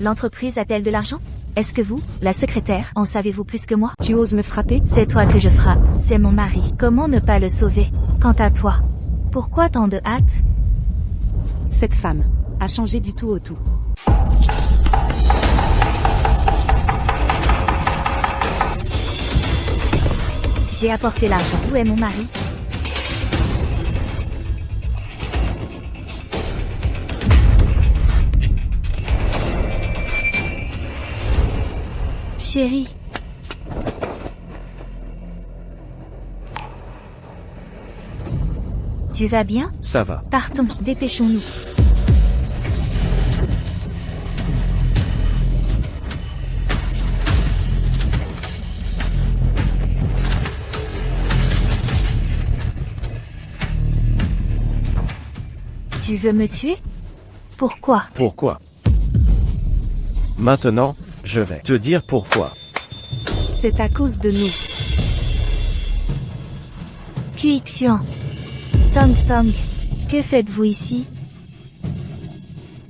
L'entreprise a-t-elle de l'argent? Est-ce que vous, la secrétaire, en savez-vous plus que moi? Tu oses me frapper? C'est toi que je frappe, c'est mon mari. Comment ne pas le sauver? Quant à toi, pourquoi tant de hâte? Cette femme a changé du tout au tout. J'ai apporté l'argent. Où est mon mari? Chérie. Tu vas bien? Ça va. Partons, dépêchons-nous. Tu veux me tuer? Pourquoi? Pourquoi? Maintenant, je vais te dire pourquoi. C'est à cause de nous. Qixian. Tong Tong. Que faites-vous ici?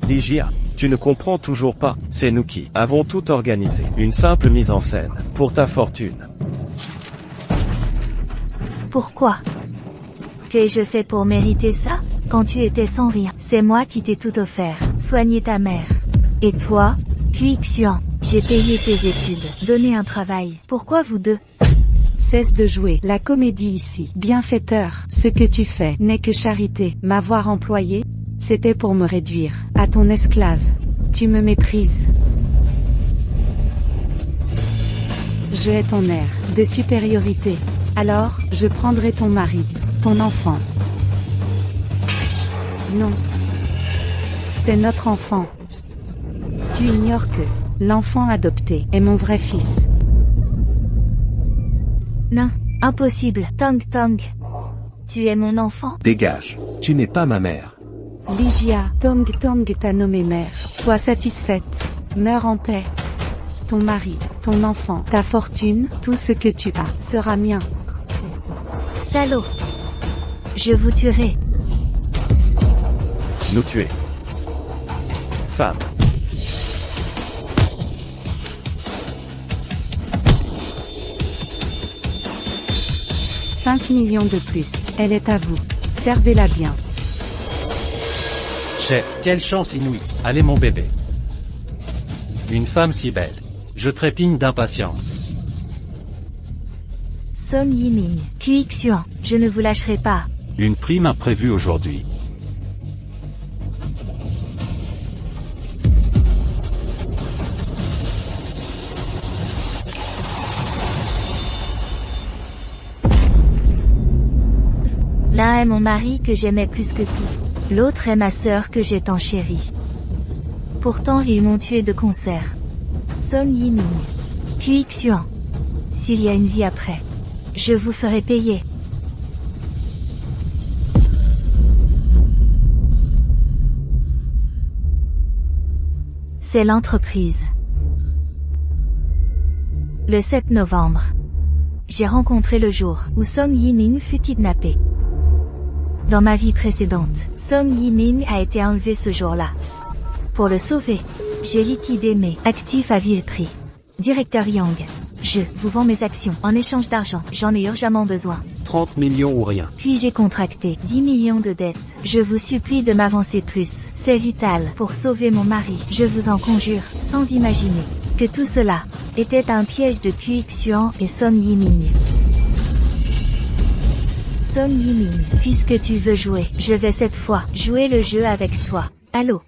Ligia, tu ne comprends toujours pas, c'est nous qui avons tout organisé. Une simple mise en scène, pour ta fortune. Pourquoi? Qu'ai-je fait pour mériter ça? Quand tu étais sans rien, c'est moi qui t'ai tout offert. Soigner ta mère. Et toi, Qixian, j'ai payé tes études, donné un travail. Pourquoi vous deux? Cesse de jouer la comédie ici. Bienfaiteur, ce que tu fais n'est que charité. M'avoir employé, c'était pour me réduire à ton esclave. Tu me méprises. Je hais ton air de supériorité. Alors, je prendrai ton mari, ton enfant. Non. C'est notre enfant. Tu ignores que l'enfant adopté est mon vrai fils. Non, impossible. Tong Tong. Tu es mon enfant? Dégage. Tu n'es pas ma mère. Ligia, Tong Tong t'a nommé mère. Sois satisfaite. Meurs en paix. Ton mari, ton enfant, ta fortune, tout ce que tu as sera mien. Salaud. Je vous tuerai. Nous tuer. Femme. « 5 millions de plus. Elle est à vous. Servez-la bien. » Quelle chance inouïe. Allez mon bébé. Une femme si belle. Je trépigne d'impatience. Song Yiming. Qixian, je ne vous lâcherai pas. Une prime imprévue aujourd'hui. L'un est mon mari que j'aimais plus que tout. L'autre est ma sœur que j'ai tant chérie. Pourtant ils m'ont tué de concert. Song Yiming. Qixian. S'il y a une vie après, je vous ferai payer. C'est l'entreprise. Le 7 novembre. J'ai rencontré le jour où Song Yiming fut kidnappé. Dans ma vie précédente, Song Yiming a été enlevé ce jour-là. Pour le sauver, j'ai liquidé mes actifs à vil prix. Directeur Yang, je vous vends mes actions en échange d'argent, j'en ai urgemment besoin. 30 millions ou rien. Puis j'ai contracté 10 millions de dettes. Je vous supplie de m'avancer plus, c'est vital pour sauver mon mari. Je vous en conjure, sans imaginer que tout cela était un piège de Qixian et Song Yiming. Song Yiming, puisque tu veux jouer, je vais cette fois jouer le jeu avec toi. Allô,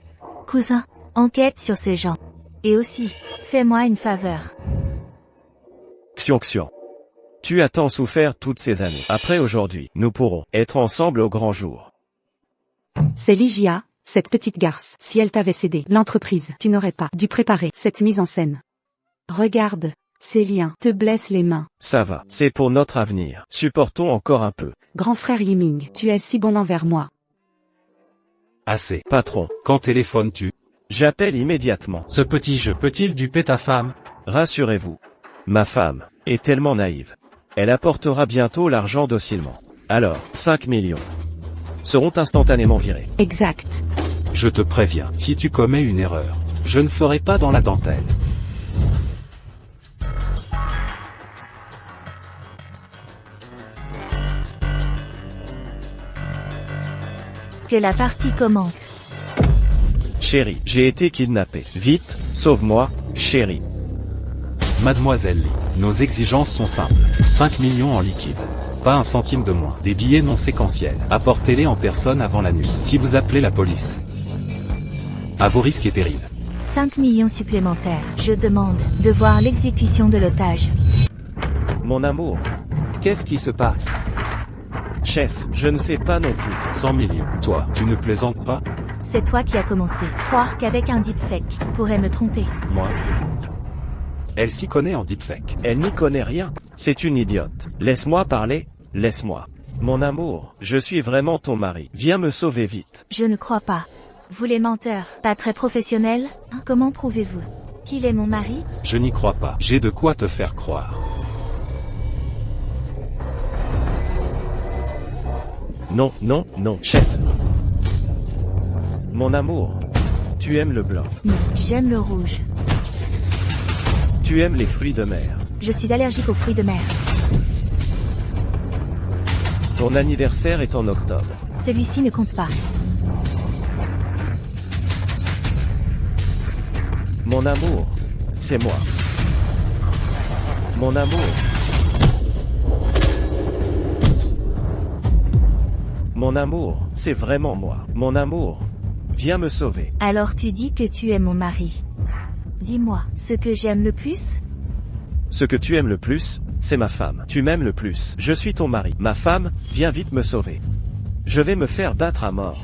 cousin, enquête sur ces gens. Et aussi, fais-moi une faveur. Xiong. Tu as tant souffert toutes ces années. Après aujourd'hui, nous pourrons être ensemble au grand jour. C'est Ligia, cette petite garce. Si elle t'avait cédé l'entreprise, tu n'aurais pas dû préparer cette mise en scène. Regarde, ces liens te blessent les mains. Ça va, c'est pour notre avenir. Supportons encore un peu. Grand frère Yiming, tu es si bon envers moi. Assez. Patron, Quand téléphones-tu? j'appelle immédiatement. Ce petit jeu peut-il duper ta femme? Rassurez-vous. Ma femme est tellement naïve. Elle apportera bientôt l'argent docilement. Alors, 5 millions seront instantanément virés. Exact. Je te préviens, si tu commets une erreur, Je ne ferai pas dans la dentelle. Que la partie commence. Chérie, j'ai été kidnappé. Vite, sauve-moi, chérie. Mademoiselle Lee, nos exigences sont simples. 5 millions en liquide. Pas un centime de moins. Des billets non séquentiels. Apportez-les en personne avant la nuit. Si vous appelez la police. À vos risques et périls. 5 millions supplémentaires. Je demande de voir l'exécution de l'otage. Mon amour. Qu'est-ce qui se passe? Chef, je ne sais pas non plus. 100 millions. Toi, tu ne plaisantes pas? C'est toi qui as commencé. Croire qu'avec un deepfake pourrait me tromper. Moi? Elle s'y connaît en deepfake. Elle n'y connaît rien. C'est une idiote. Laisse-moi parler, laisse-moi. Mon amour, je suis vraiment ton mari. Viens me sauver vite. Je ne crois pas. Vous les menteurs, pas très professionnels, hein? Comment prouvez-vous qu'il est mon mari? Je n'y crois pas. J'ai de quoi te faire croire. Non, non, non, chef. Mon amour, tu aimes le blanc. Non, j'aime le rouge. Tu aimes les fruits de mer. Je suis allergique aux fruits de mer. Ton anniversaire est en octobre. Celui-ci ne compte pas. Mon amour, c'est moi. Mon amour. Mon amour, c'est vraiment moi. Mon amour, viens me sauver. Alors tu dis que tu es mon mari. Dis-moi, ce que j'aime le plus? Ce que tu aimes le plus, c'est ma femme. Tu m'aimes le plus. Je suis ton mari. Ma femme, viens vite me sauver. Je vais me faire battre à mort.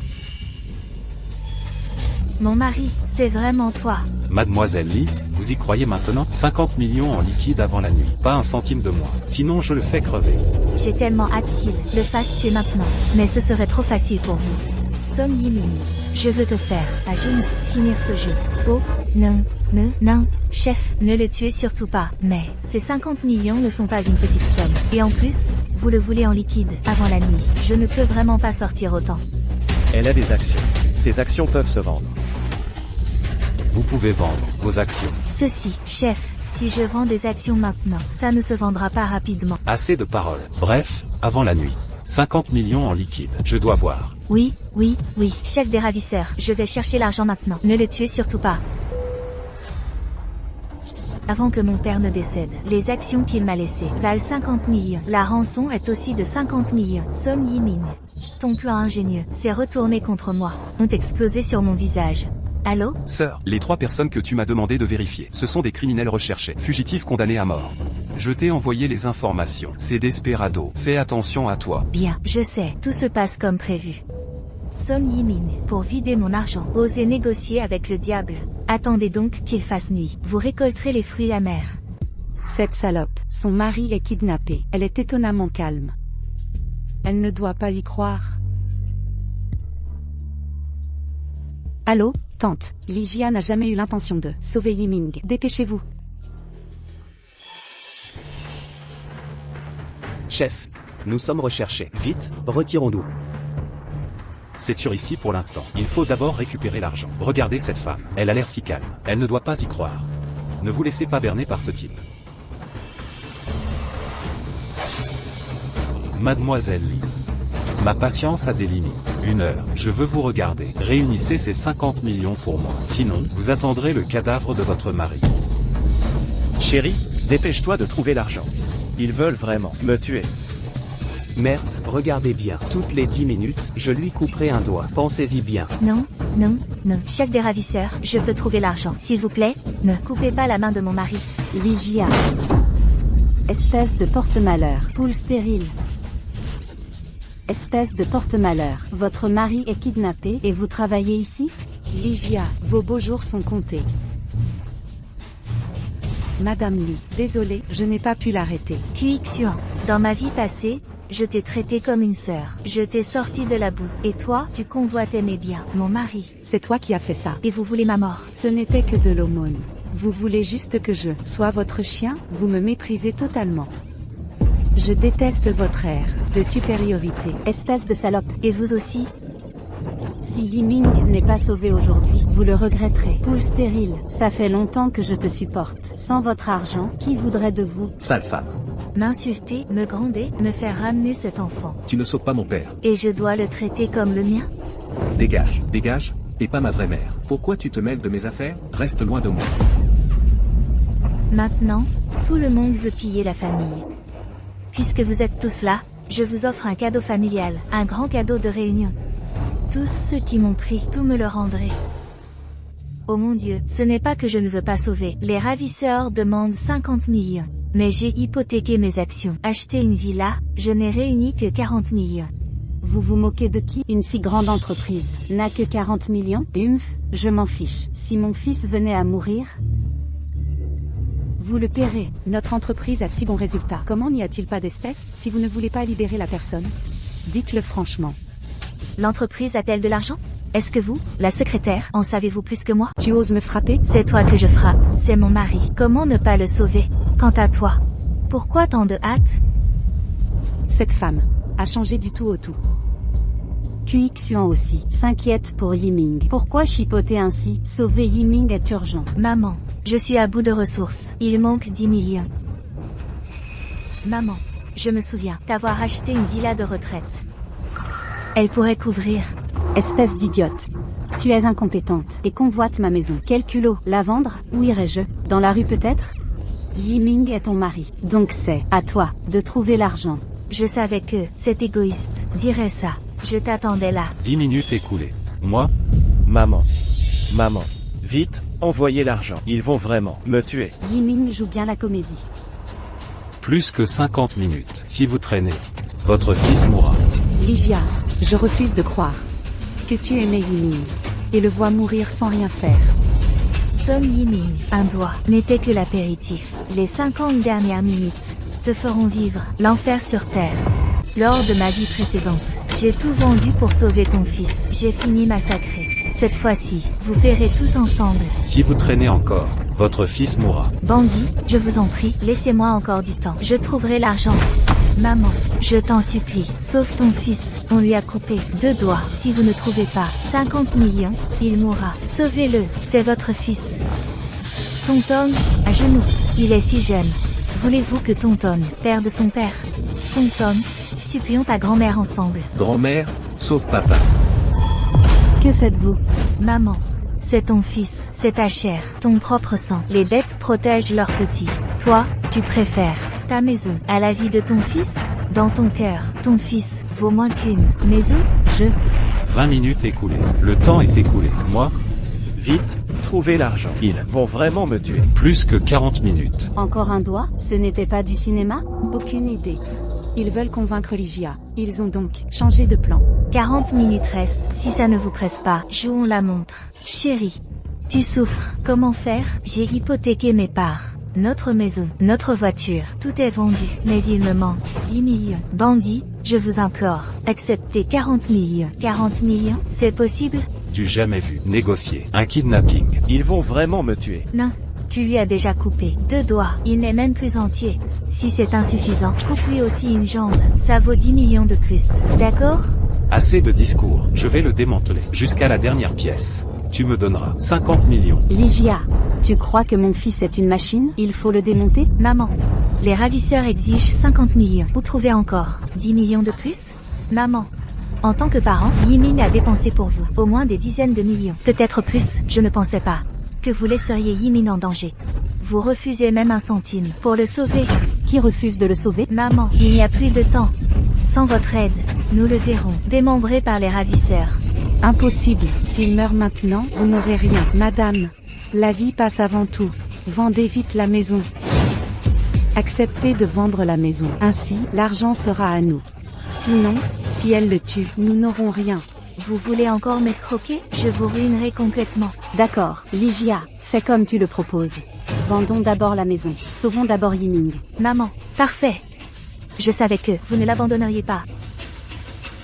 Mon mari, c'est vraiment toi. Mademoiselle Lee, vous y croyez maintenant? 50 millions en liquide avant la nuit. Pas un centime de moins. Sinon je le fais crever. J'ai tellement hâte qu'il le fasse tuer maintenant. Mais ce serait trop facile pour vous. Song Yi-min, je veux te faire, à genoux, finir ce jeu. Oh, non, non, chef, ne le tuez surtout pas. Mais, ces 50 millions ne sont pas une petite somme. Et en plus, vous le voulez en liquide, avant la nuit. Je ne peux vraiment pas sortir autant. Elle a des actions. Ces actions peuvent se vendre. Vous pouvez vendre vos actions. Ceci, chef, si je vends des actions maintenant, ça ne se vendra pas rapidement. Assez de paroles. Bref, avant la nuit. 50 millions en liquide. Je dois voir. Oui, chef des ravisseurs, je vais chercher l'argent maintenant. Ne le tuez surtout pas. Avant que mon père ne décède, les actions qu'il m'a laissées valent 50 millions. La rançon est aussi de 50 millions. Song Yi-min. Ton plan ingénieux s'est retourné contre moi. Ont explosé sur mon visage. Allô? Sœur, les 3 personnes que tu m'as demandé de vérifier, ce sont des criminels recherchés, fugitifs condamnés à mort. Je t'ai envoyé les informations. C'est Desperado. Fais attention à toi. Bien, je sais, tout se passe comme prévu. Song Yi-min, pour vider mon argent, osez négocier avec le diable. Attendez donc qu'il fasse nuit. Vous récolterez les fruits amers. Cette salope, son mari est kidnappé. Elle est étonnamment calme. Elle ne doit pas y croire. Allô, tante, Ligia n'a jamais eu l'intention de sauver Yiming. Dépêchez-vous. Chef, nous sommes recherchés. Vite, retirons-nous. C'est sûr ici pour l'instant. Il faut d'abord récupérer l'argent. Regardez cette femme. Elle a l'air si calme. Elle ne doit pas y croire. Ne vous laissez pas berner par ce type. Mademoiselle Lee. Ma patience a des limites. 1 heure. Je veux vous regarder. Réunissez ces 50 millions pour moi. Sinon, vous attendrez le cadavre de votre mari. Chérie, dépêche-toi de trouver l'argent. Ils veulent vraiment me tuer. Merde, regardez bien. Toutes les 10 minutes, je lui couperai un doigt. Pensez-y bien. Non, chef des ravisseurs, je peux trouver l'argent. S'il vous plaît, ne coupez pas la main de mon mari. Ligia. Espèce de porte-malheur. Poule stérile. Espèce de porte-malheur. Votre mari est kidnappé et vous travaillez ici? Ligia, vos beaux jours sont comptés. Madame Lee, désolée, je n'ai pas pu l'arrêter. Kui Xuan, dans ma vie passée, je t'ai traité comme une sœur. Je t'ai sorti de la boue. Et toi, tu convoitais mes biens, mon mari. C'est toi qui as fait ça. Et vous voulez ma mort. Ce n'était que de l'aumône. Vous voulez juste que je sois votre chien? Vous me méprisez totalement. Je déteste votre air de supériorité. Espèce de salope. Et vous aussi? Si Yiming n'est pas sauvé aujourd'hui, Vous le regretterez. Poule stérile, ça fait longtemps que je te supporte. Sans votre argent, qui voudrait de vous? Sale femme. M'insulter, me gronder, me faire ramener cet enfant. Tu ne sauves pas mon père. Et je dois le traiter comme le mien? Dégage, dégage, t'es pas ma vraie mère. Pourquoi tu te mêles de mes affaires? Reste loin de moi. Maintenant, tout le monde veut piller la famille. Puisque vous êtes tous là, je vous offre un cadeau familial, un grand cadeau de réunion. Tous ceux qui m'ont pris, tout me le rendrez. Oh mon Dieu, ce n'est pas que je ne veux pas sauver. Les ravisseurs demandent 50 millions. Mais j'ai hypothéqué mes actions. Acheté une villa, je n'ai réuni que 40 millions. Vous vous moquez de qui? Une si grande entreprise n'a que 40 millions? Je m'en fiche. Si mon fils venait à mourir, vous le paierez. Notre entreprise a si bons résultats. Comment n'y a-t-il pas d'espèces si vous ne voulez pas libérer la personne? Dites-le franchement. L'entreprise a-t-elle de l'argent? Est-ce que vous, la secrétaire, en savez-vous plus que moi? Tu oses me frapper? C'est toi que je frappe, c'est mon mari. Comment ne pas le sauver? Quant à toi, pourquoi tant de hâte? Cette femme a changé du tout au tout. Xuan aussi s'inquiète pour Yiming. Pourquoi chipoter ainsi? Sauver Yiming est urgent. Maman, je suis à bout de ressources. Il manque 10 millions. Maman, je me souviens d'avoir acheté une villa de retraite. Elle pourrait couvrir. Espèce d'idiote. Tu es incompétente et convoites ma maison. Quel culot. La vendre? Où irais-je? Dans la rue peut-être? Yiming est ton mari. Donc c'est à toi de trouver l'argent. Je savais que cet égoïste dirait ça. Je t'attendais là. 10 minutes écoulées. Moi? Maman. Maman. Vite, envoyez l'argent. Ils vont vraiment me tuer. Yiming joue bien la comédie. Plus que 50 minutes. Si vous traînez, votre fils mourra. Ligia, je refuse de croire que tu aimais Yiming et le vois mourir sans rien faire. Song Yiming, un doigt, n'était que l'apéritif. Les 50 dernières minutes te feront vivre l'enfer sur terre. Lors de ma vie précédente, j'ai tout vendu pour sauver ton fils. J'ai fini massacré. Cette fois-ci, vous paierez tous ensemble. Si vous traînez encore, votre fils mourra. Bandit, je vous en prie, laissez-moi encore du temps. Je trouverai l'argent. Maman, je t'en supplie, sauve ton fils. On lui a coupé 2 doigts. Si vous ne trouvez pas 50 millions, il mourra. Sauvez-le, c'est votre fils. Tonton, à genoux. Il est si jeune. Voulez-vous que Tonton perde son père? Tonton, supplions ta grand-mère ensemble. Grand-mère, sauve papa. Que faites-vous? Maman, c'est ton fils, c'est ta chair, ton propre sang. Les bêtes protègent leurs petits. Toi, tu préfères ta maison à la vie de ton fils? Dans ton cœur, ton fils vaut moins qu'une maison? 20 minutes écoulées. Le temps est écoulé. Moi? Vite, trouvez l'argent. Ils vont vraiment me tuer. Plus que 40 minutes. Encore un doigt? Ce n'était pas du cinéma? Aucune idée. Ils veulent convaincre Ligia. Ils ont donc changé de plan. 40 minutes restent. Si ça ne vous presse pas, jouons la montre. Chérie, tu souffres. Comment faire? J'ai hypothéqué mes parts. Notre maison, notre voiture, tout est vendu. Mais il me manque 10 millions. Bandit, je vous implore, acceptez 40 millions. 40 millions, c'est possible? Du jamais vu. Négocier. Un kidnapping. Ils vont vraiment me tuer. Non. Tu lui as déjà coupé 2 doigts, il n'est même plus entier. Si c'est insuffisant, coupe-lui aussi une jambe, ça vaut 10 millions de plus. D'accord? Assez de discours. Je vais le démanteler. Jusqu'à la dernière pièce. Tu me donneras 50 millions. Ligia, tu crois que mon fils est une machine? Il faut le démonter? Maman, les ravisseurs exigent 50 millions. Vous trouvez encore 10 millions de plus? Maman, en tant que parent, Yiming a dépensé pour vous au moins des dizaines de millions. Peut-être plus, je ne pensais pas que vous laisseriez Yiming en danger. Vous refusez même un centime pour le sauver. Qui refuse de le sauver? Maman, il n'y a plus de temps. Sans votre aide, nous le verrons, démembré par les ravisseurs. Impossible. S'il meurt maintenant, vous n'aurez rien. Madame, la vie passe avant tout. Vendez vite la maison. Acceptez de vendre la maison. Ainsi, l'argent sera à nous. Sinon, si elle le tue, nous n'aurons rien. Vous voulez encore m'escroquer? Je vous ruinerai complètement. D'accord, Ligia, fais comme tu le proposes. Vendons d'abord la maison. Sauvons d'abord Yiming. Maman, parfait. Je savais que vous ne l'abandonneriez pas.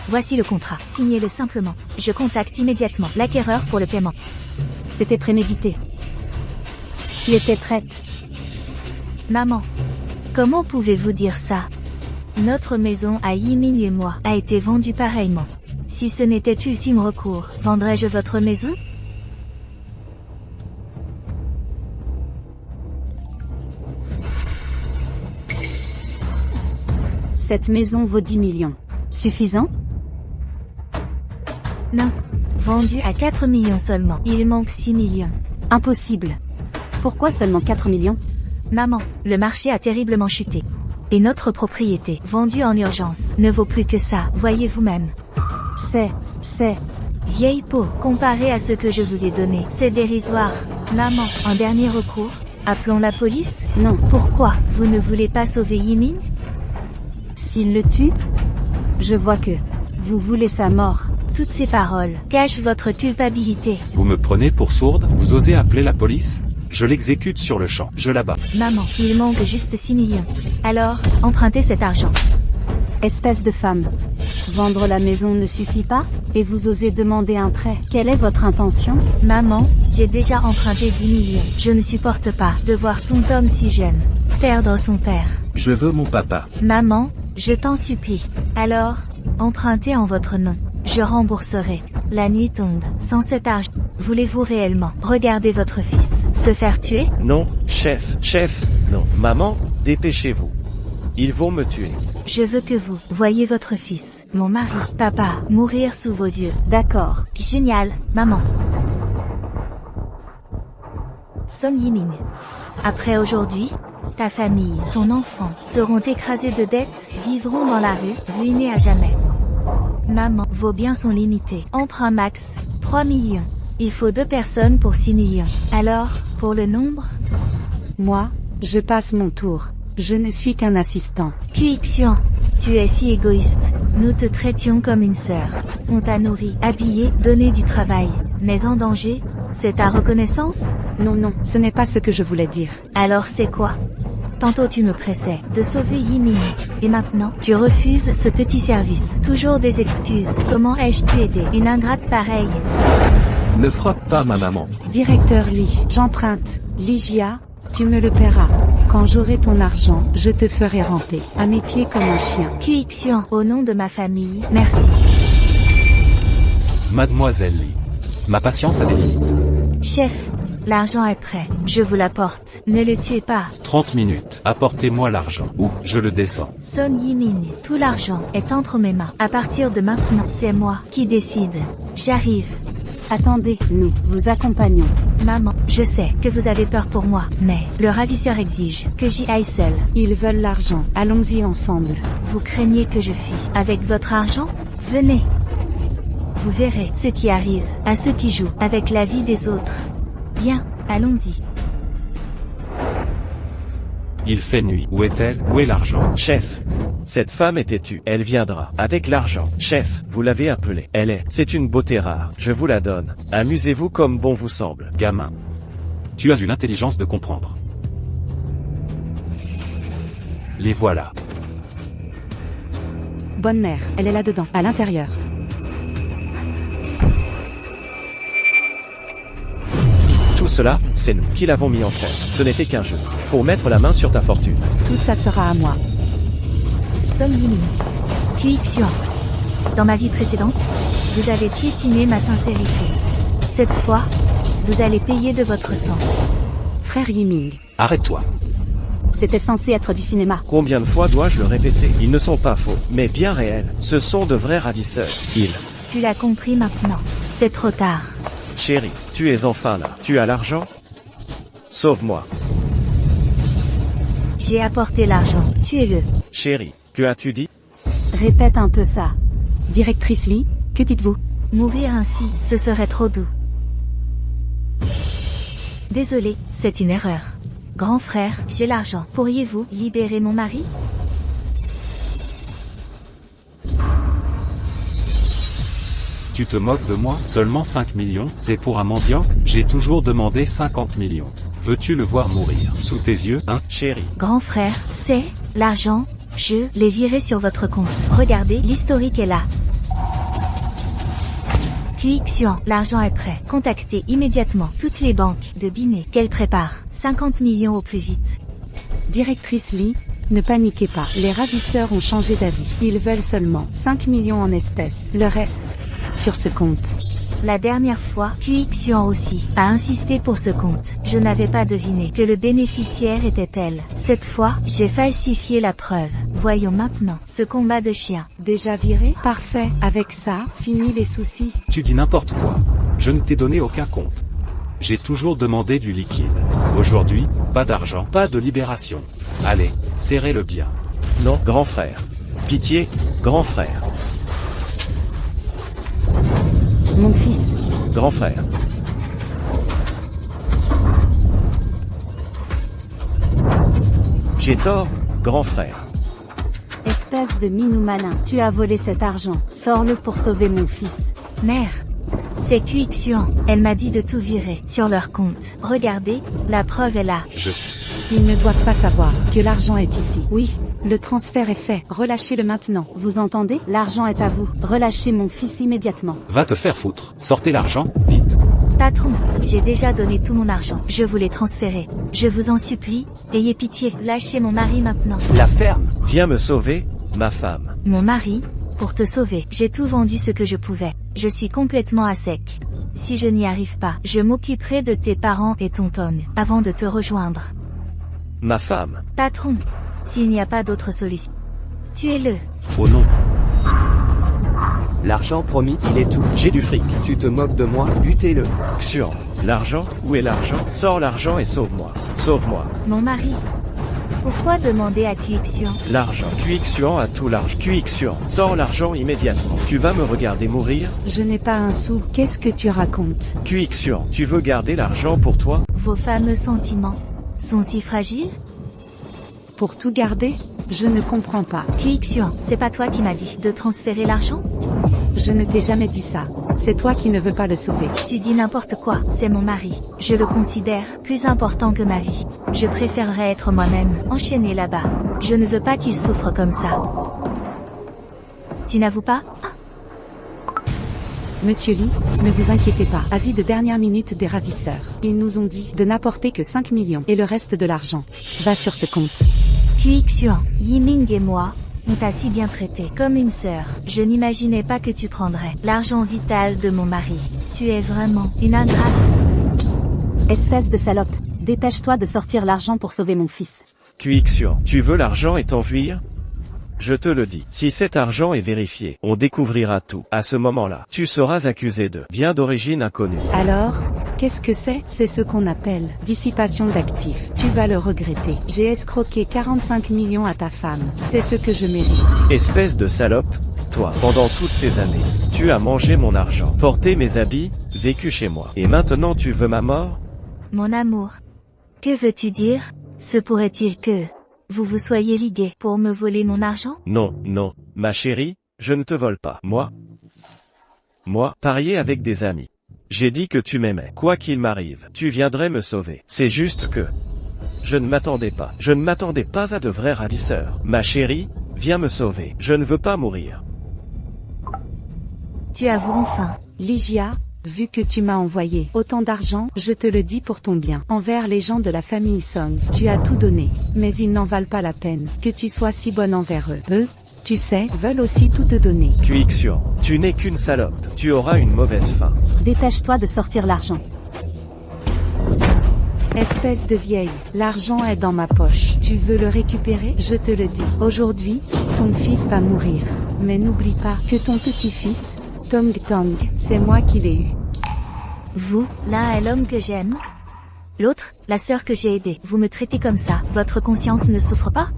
Voici le contrat. Signez-le simplement. Je contacte immédiatement l'acquéreur pour le paiement. C'était prémédité. Tu étais prête. Maman, comment pouvez-vous dire ça? Notre maison à Yiming et moi a été vendue pareillement. Si ce n'était ultime recours, vendrais-je votre maison? Cette maison vaut 10 millions. Suffisant? Non. Vendu à 4 millions seulement. Il manque 6 millions. Impossible. Pourquoi seulement 4 millions? Maman, le marché a terriblement chuté. Et notre propriété, vendue en urgence, ne vaut plus que ça, voyez vous-même. C'est... Vieille peau, comparé à ce que je vous ai donné, c'est dérisoire. Maman, en dernier recours, appelons la police? Non. Pourquoi? Vous ne voulez pas sauver Yiming? S'il le tue? Je vois que... vous voulez sa mort. Toutes ces paroles cachent votre culpabilité. Vous me prenez pour sourde? Vous osez appeler la police? Je l'exécute sur le champ. Je l'abats. Maman, il manque juste 6 millions. Alors, empruntez cet argent. Espèce de femme. Vendre la maison ne suffit pas? Et vous osez demander un prêt? Quelle est votre intention? Maman, j'ai déjà emprunté 10 millions. Je ne supporte pas de voir ton homme si jeune perdre son père. Je veux mon papa. Maman, je t'en supplie. Alors, empruntez en votre nom. Je rembourserai. La nuit tombe. Sans cet argent, voulez-vous réellement regarder votre fils se faire tuer? Non, chef, non. Maman, dépêchez-vous. Ils vont me tuer. Je veux que vous voyiez votre fils, mon mari, papa, mourir sous vos yeux. D'accord. Génial, maman. Song Yiming. Après aujourd'hui, ta famille, ton enfant, seront écrasés de dettes, vivront dans la rue, ruinés à jamais. Maman, vos biens sont limités. Emprunt max, 3 millions. Il faut 2 personnes pour 6 millions. Alors, pour le nombre? Moi, je passe mon tour. Je ne suis qu'un assistant. Qixian, tu es si égoïste. Nous te traitions comme une sœur. On t'a nourri, habillé, donné du travail. Mais en danger, c'est ta reconnaissance? Non, ce n'est pas ce que je voulais dire. Alors c'est quoi? Tantôt tu me pressais de sauver Yiming. Et maintenant, tu refuses ce petit service. Toujours des excuses. Comment ai-je pu aider une ingrate pareille? Ne frappe pas ma maman. Directeur Lee, j'emprunte. Ligia, tu me le paieras. Quand j'aurai ton argent, je te ferai ramper à mes pieds comme un chien. Qixian, au nom de ma famille, merci. Mademoiselle Lee. Ma patience a des limites. Chef, l'argent est prêt. Je vous l'apporte. Ne le tuez pas. 30 minutes. Apportez-moi l'argent. Ou je le descends. Song Yiming, tout l'argent est entre mes mains. À partir de maintenant, c'est moi qui décide. J'arrive. Attendez, nous vous accompagnons. Maman, je sais que vous avez peur pour moi, mais le ravisseur exige que j'y aille seul. Ils veulent l'argent. Allons-y ensemble. Vous craignez que je fuis avec votre argent? Venez. Vous verrez ce qui arrive à ceux qui jouent avec la vie des autres. Bien, allons-y. Il fait nuit. Où est-elle? Où est l'argent? Chef, cette femme est têtue. Elle viendra avec l'argent. Chef, vous l'avez appelée. C'est une beauté rare. Je vous la donne. Amusez-vous comme bon vous semble. Gamin. Tu as eu l'intelligence de comprendre. Les voilà. Bonne mère, elle est là-dedans, à l'intérieur. Tout cela, c'est nous qui l'avons mis en scène. Ce n'était qu'un jeu. Pour mettre la main sur ta fortune. Tout ça sera à moi. Song Yiming. Qixian. Dans ma vie précédente, vous avez piétiné ma sincérité. Cette fois, vous allez payer de votre sang. Frère Yiming. Arrête-toi. C'était censé être du cinéma. Combien de fois dois-je le répéter? Ils ne sont pas faux, mais bien réels. Ce sont de vrais ravisseurs. Tu l'as compris maintenant. C'est trop tard. Chérie, tu es enfin là. Tu as l'argent? Sauve-moi. J'ai apporté l'argent. Tuez-le. Chérie, que as-tu dit? Répète un peu ça. Directrice Lee, que dites-vous? Mourir ainsi, ce serait trop doux. Désolé, c'est une erreur. Grand frère, j'ai l'argent. Pourriez-vous libérer mon mari? Tu te moques de moi? Seulement 5 millions? C'est pour un mendiant? J'ai toujours demandé 50 millions. Veux-tu le voir mourir sous tes yeux, hein? Chérie. Grand frère, c'est l'argent. Je l'ai viré sur votre compte. Regardez, l'historique est là. Qixian, l'argent est prêt. Contactez immédiatement toutes les banques de Binet qu'elles préparent. 50 millions au plus vite. Directrice Lee, ne paniquez pas. Les ravisseurs ont changé d'avis. Ils veulent seulement 5 millions en espèces. Le reste, sur ce compte. La dernière fois, Qixian aussi a insisté pour ce compte. Je n'avais pas deviné que le bénéficiaire était elle. Cette fois, j'ai falsifié la preuve. Voyons maintenant ce combat de chiens. Déjà viré? Parfait, avec ça, fini les soucis. Tu dis n'importe quoi. Je ne t'ai donné aucun compte. J'ai toujours demandé du liquide. Aujourd'hui, pas d'argent, pas de libération. Allez, serrez-le bien. Non, grand frère. Pitié, grand frère. Mon fils, Grand frère. J'ai tort, grand frère. espèce de minou malin, tu as volé cet argent. Sors-le pour sauver mon fils. Mère, c'est Xuan. Elle m'a dit de tout virer sur leur compte. Regardez, la preuve est là. Ils ne doivent pas savoir que l'argent est ici. Oui, le transfert est fait. Relâchez-le maintenant. Vous entendez? L'argent est à vous. Relâchez mon fils immédiatement. Va te faire foutre. Sortez l'argent, vite. Patron, j'ai déjà donné tout mon argent. Je vous l'ai transféré. Je vous en supplie, ayez pitié. Lâchez mon mari maintenant. La ferme. Viens me sauver, ma femme. Mon mari, pour te sauver, j'ai tout vendu ce que je pouvais. Je suis complètement à sec. Si je n'y arrive pas, je m'occuperai de tes parents et ton Tom, avant de te rejoindre. Ma femme. Patron, s'il n'y a pas d'autre solution, tuez-le. Oh non. L'argent promis, il est tout. J'ai du fric. Tu te moques de moi, butez-le. Xuan. L'argent? Où est l'argent? Sors l'argent et sauve-moi. Sauve-moi. Mon mari. Pourquoi demander à Xuan? L'argent. Xuan a tout l'argent. Xuan. Sors l'argent immédiatement. Tu vas me regarder mourir? Je n'ai pas un sou. Qu'est-ce que tu racontes? Xuan. Tu veux garder l'argent pour toi? Vos fameux sentiments sont si fragiles? Pour tout garder? Je ne comprends pas. Xuan, c'est pas toi qui m'as dit de transférer l'argent? Je ne t'ai jamais dit ça. C'est toi qui ne veux pas le sauver. Tu dis n'importe quoi, c'est mon mari. Je le considère plus important que ma vie. Je préférerais être moi-même, enchaîné là-bas. Je ne veux pas qu'il souffre comme ça. Tu n'avoues pas? Monsieur Lee, ne vous inquiétez pas. Avis de dernière minute des ravisseurs. Ils nous ont dit de n'apporter que 5 millions et le reste de l'argent va sur ce compte. Xuan, Yiming et moi, on t'a si bien traité comme une sœur. Je n'imaginais pas que tu prendrais l'argent vital de mon mari. Tu es vraiment une ingrate. Espèce de salope, dépêche-toi de sortir l'argent pour sauver mon fils. Xuan. Tu veux l'argent et t'enfuir? Je te le dis, si cet argent est vérifié, on découvrira tout. À ce moment-là, tu seras accusé de bien d'origine inconnue. Alors, qu'est-ce que c'est? C'est ce qu'on appelle dissipation d'actifs. Tu vas le regretter. J'ai escroqué 45 millions à ta femme. C'est ce que je mérite. Espèce de salope, toi, pendant toutes ces années, tu as mangé mon argent, porté mes habits, vécu chez moi. Et maintenant tu veux ma mort? Mon amour. Que veux-tu dire? Se pourrait-il que vous vous soyez ligués pour me voler mon argent? Non, non, ma chérie, je ne te vole pas. Moi, parier avec des amis. J'ai dit que tu m'aimais. Quoi qu'il m'arrive, tu viendrais me sauver. C'est juste que je ne m'attendais pas à de vrais ravisseurs. Ma chérie, viens me sauver. Je ne veux pas mourir. Tu avoues enfin. Ligia, vu que tu m'as envoyé autant d'argent, je te le dis pour ton bien. Envers les gens de la famille Song, tu as tout donné. Mais ils n'en valent pas la peine que tu sois si bonne envers eux. Eux, tu sais, veulent aussi tout te donner. Xuan, tu n'es qu'une salope. Tu auras une mauvaise fin. Dépêche-toi de sortir l'argent. Espèce de vieille, l'argent est dans ma poche. Tu veux le récupérer? Je te le dis. Aujourd'hui, ton fils va mourir. Mais n'oublie pas que ton petit-fils, Tong Tong, c'est moi qui l'ai eu. Vous, l'un est l'homme que j'aime. L'autre, la sœur que j'ai aidée. Vous me traitez comme ça. Votre conscience ne souffre pas?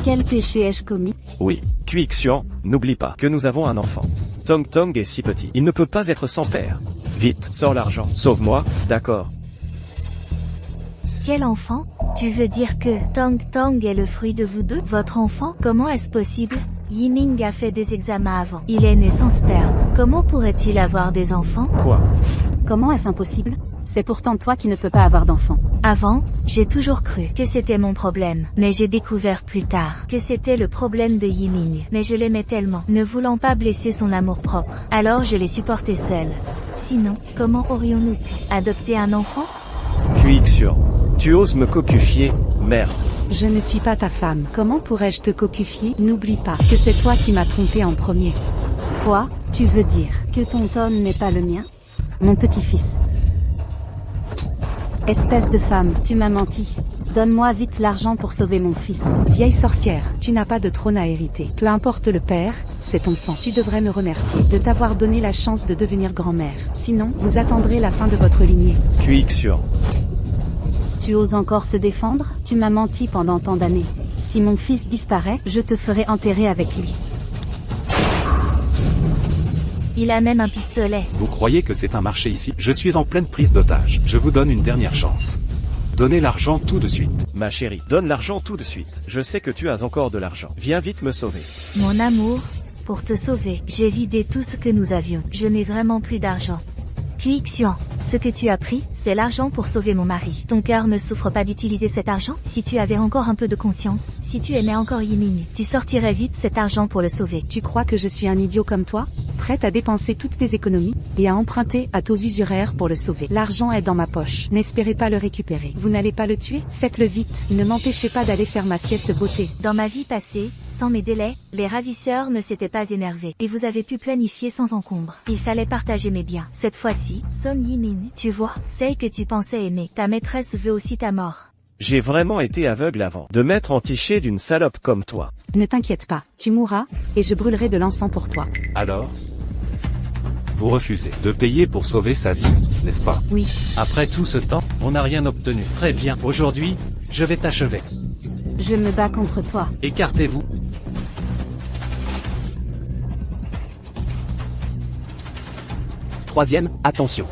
Quel péché ai-je commis? Oui, Xuan, n'oublie pas que nous avons un enfant. Tong Tong est si petit, il ne peut pas être sans père. Vite, sors l'argent, sauve-moi, d'accord? Quel enfant? Tu veux dire que Tong Tong est le fruit de vous deux? Votre enfant? Comment est-ce possible? Yiming a fait des examens avant. Il est né sans sperme. Comment pourrait-il avoir des enfants? Quoi? Comment est-ce impossible? C'est pourtant toi qui ne peux pas avoir d'enfant. Avant, j'ai toujours cru que c'était mon problème. Mais j'ai découvert plus tard que c'était le problème de Yiming. Mais je l'aimais tellement, ne voulant pas blesser son amour-propre. Alors je l'ai supporté seul. Sinon, comment aurions-nous pu adopter un enfant? Xuan, tu oses me cocufier, merde. Je ne suis pas ta femme. Comment pourrais-je te cocufier? N'oublie pas que c'est toi qui m'as trompé en premier. Quoi? Tu veux dire que ton Tom n'est pas le mien? Mon petit-fils. Espèce de femme, tu m'as menti. Donne-moi vite l'argent pour sauver mon fils. Vieille sorcière, tu n'as pas de trône à hériter. Peu importe le père, c'est ton sang. Tu devrais me remercier de t'avoir donné la chance de devenir grand-mère. Sinon, vous attendrez la fin de votre lignée. Quixion. Tu oses encore te défendre? Tu m'as menti pendant tant d'années. Si mon fils disparaît, je te ferai enterrer avec lui. Il a même un pistolet. Vous croyez que c'est un marché ici? Je suis en pleine prise d'otage. Je vous donne une dernière chance. Donnez l'argent tout de suite. Ma chérie, donne l'argent tout de suite. Je sais que tu as encore de l'argent. Viens vite me sauver. Mon amour, pour te sauver, j'ai vidé tout ce que nous avions. Je n'ai vraiment plus d'argent. Quixion, ce que tu as pris, c'est l'argent pour sauver mon mari. Ton cœur ne souffre pas d'utiliser cet argent? Si tu avais encore un peu de conscience, si tu aimais encore Yiming, tu sortirais vite cet argent pour le sauver. Tu crois que je suis un idiot comme toi? Prête à dépenser toutes tes économies et à emprunter à taux usuraires pour le sauver. L'argent est dans ma poche. N'espérez pas le récupérer. Vous n'allez pas le tuer? Faites-le vite. Ne m'empêchez pas d'aller faire ma sieste beauté. Dans ma vie passée, sans mes délais, les ravisseurs ne s'étaient pas énervés. Et vous avez pu planifier sans encombre. Il fallait partager mes biens. Cette fois-ci, Song Yiming, tu vois, celle que tu pensais aimer. Ta maîtresse veut aussi ta mort. J'ai vraiment été aveugle avant de m'être entiché d'une salope comme toi. Ne t'inquiète pas, tu mourras, et je brûlerai de l'encens pour toi. Alors? Vous refusez de payer pour sauver sa vie, n'est-ce pas? Oui. Après tout ce temps, on n'a rien obtenu. Très bien, aujourd'hui, je vais t'achever. Je me bats contre toi. Écartez-vous. Troisième, attention.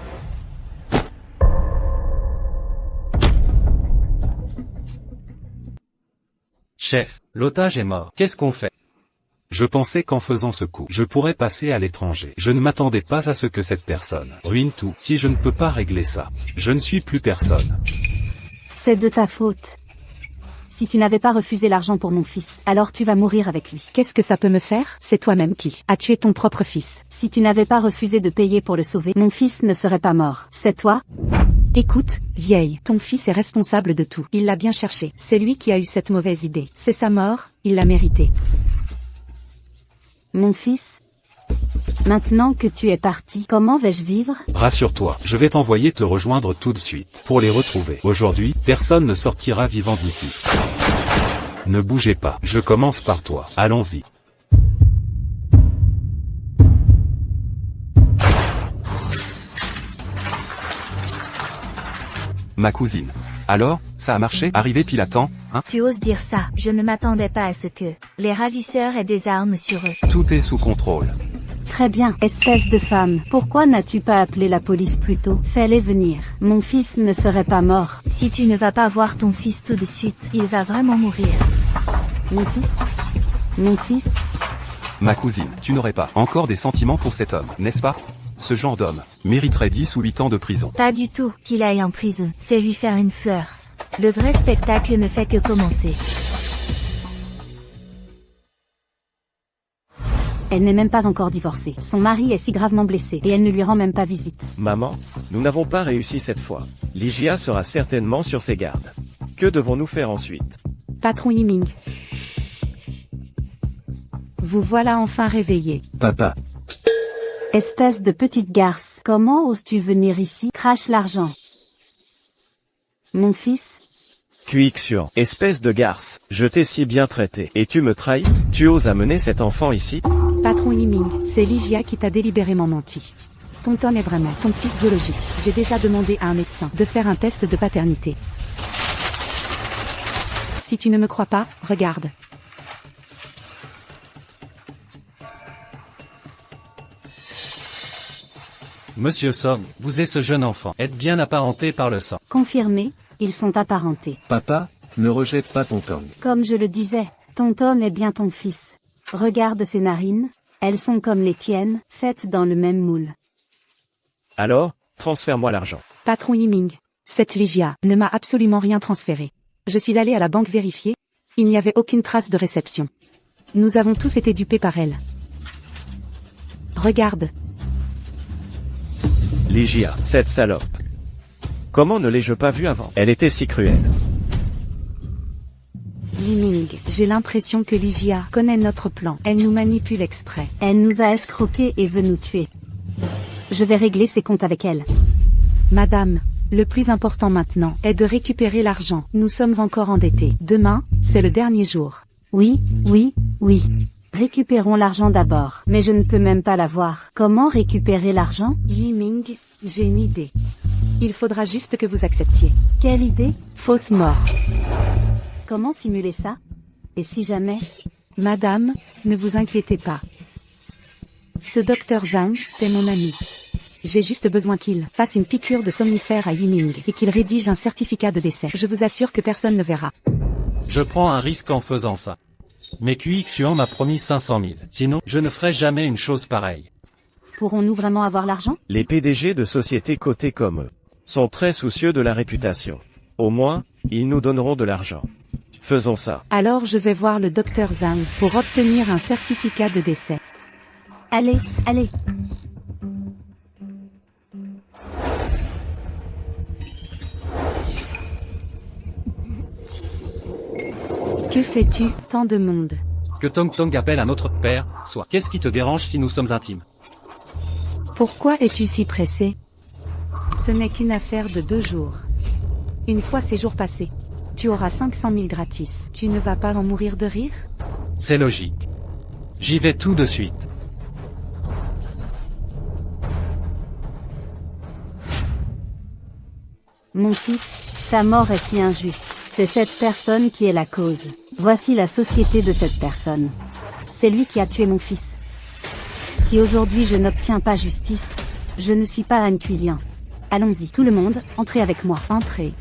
Chef, l'otage est mort. Qu'est-ce qu'on fait? Je pensais qu'en faisant ce coup, je pourrais passer à l'étranger. Je ne m'attendais pas à ce que cette personne ruine tout. Si je ne peux pas régler ça, je ne suis plus personne. C'est de ta faute. Si tu n'avais pas refusé l'argent pour mon fils, alors tu vas mourir avec lui. Qu'est-ce que ça peut me faire? C'est toi-même qui as tué ton propre fils. Si tu n'avais pas refusé de payer pour le sauver, mon fils ne serait pas mort. C'est toi? Écoute, vieille, ton fils est responsable de tout. Il l'a bien cherché. C'est lui qui a eu cette mauvaise idée. C'est sa mort, il l'a méritée. Mon fils? Maintenant que tu es parti, comment vais-je vivre? Rassure-toi, je vais t'envoyer te rejoindre tout de suite. Pour les retrouver. Aujourd'hui, personne ne sortira vivant d'ici. Ne bougez pas. Je commence par toi. Allons-y. Ma cousine. Alors, ça a marché? Arrivé pile à temps, hein? Tu oses dire ça? Je ne m'attendais pas à ce que les ravisseurs aient des armes sur eux. Tout est sous contrôle. Très bien, espèce de femme. Pourquoi n'as-tu pas appelé la police plus tôt? Fais-les venir. Mon fils ne serait pas mort. Si tu ne vas pas voir ton fils tout de suite, il va vraiment mourir. Mon fils? Mon fils? Ma cousine, tu n'aurais pas encore des sentiments pour cet homme, n'est-ce pas? Ce genre d'homme mériterait 10 ou 8 ans de prison. Pas du tout. Qu'il aille en prison, c'est lui faire une fleur. Le vrai spectacle ne fait que commencer. Elle n'est même pas encore divorcée. Son mari est si gravement blessé et elle ne lui rend même pas visite. Maman, nous n'avons pas réussi cette fois. Ligia sera certainement sur ses gardes. Que devons-nous faire ensuite? Patron Yiming. Vous voilà enfin réveillé. Papa. Espèce de petite garce, comment oses-tu venir ici? Crache l'argent. Mon fils? Quixion, espèce de garce, je t'ai si bien traité, et tu me trahis? Tu oses amener cet enfant ici? Patron Yiming, c'est Ligia qui t'a délibérément menti. Tonton est vraiment ton fils biologique. J'ai déjà demandé à un médecin de faire un test de paternité. Si tu ne me crois pas, regarde. Monsieur Song, vous et ce jeune enfant êtes bien apparentés par le sang. Confirmé, ils sont apparentés. Papa, ne rejette pas ton Tong. Comme je le disais, Tonton est bien ton fils. Regarde ses narines, elles sont comme les tiennes, faites dans le même moule. Alors, transfère-moi l'argent. Patron Yiming, cette Ligia ne m'a absolument rien transféré. Je suis allé à la banque vérifier, il n'y avait aucune trace de réception. Nous avons tous été dupés par elle. Regarde. Ligia, cette salope. Comment ne l'ai-je pas vue avant? Elle était si cruelle. Yiming, j'ai l'impression que Ligia connaît notre plan. Elle nous manipule exprès. Elle nous a escroqués et veut nous tuer. Je vais régler ses comptes avec elle. Madame, Le plus important maintenant est de récupérer l'argent. Nous sommes encore endettés. Demain, c'est le dernier jour. Oui. Récupérons l'argent d'abord. Mais je ne peux même pas l'avoir. Comment récupérer l'argent? Yiming, j'ai une idée. Il faudra juste que vous acceptiez. Quelle idée? Fausse mort. Comment simuler ça? Et si jamais? Madame, ne vous inquiétez pas. Ce docteur Zhang, c'est mon ami. J'ai juste besoin qu'il fasse une piqûre de somnifère à Yiming et qu'il rédige un certificat de décès. Je vous assure que personne ne verra. Je prends un risque en faisant ça. Mais QXUAN m'a promis 500 000. Sinon, je ne ferai jamais une chose pareille. Pourrons-nous vraiment avoir l'argent? Les PDG de sociétés cotées comme eux sont très soucieux de la réputation. Au moins, ils nous donneront de l'argent. Faisons ça. Alors je vais voir le docteur Zhang pour obtenir un certificat de décès. Allez. Que fais-tu, tant de monde? Que Tong Tong appelle un autre père, soit. Qu'est-ce qui te dérange si nous sommes intimes? Pourquoi es-tu si pressé? Ce n'est qu'une affaire de 2 jours. Une fois ces jours passés, tu auras 500 000 gratis. Tu ne vas pas en mourir de rire? C'est logique. J'y vais tout de suite. Mon fils, ta mort est si injuste. C'est cette personne qui est la cause. Voici la société de cette personne. C'est lui qui a tué mon fils. Si aujourd'hui je n'obtiens pas justice, je ne suis pas Anne Quillian. Allons-y, tout le monde, entrez avec moi. Entrez.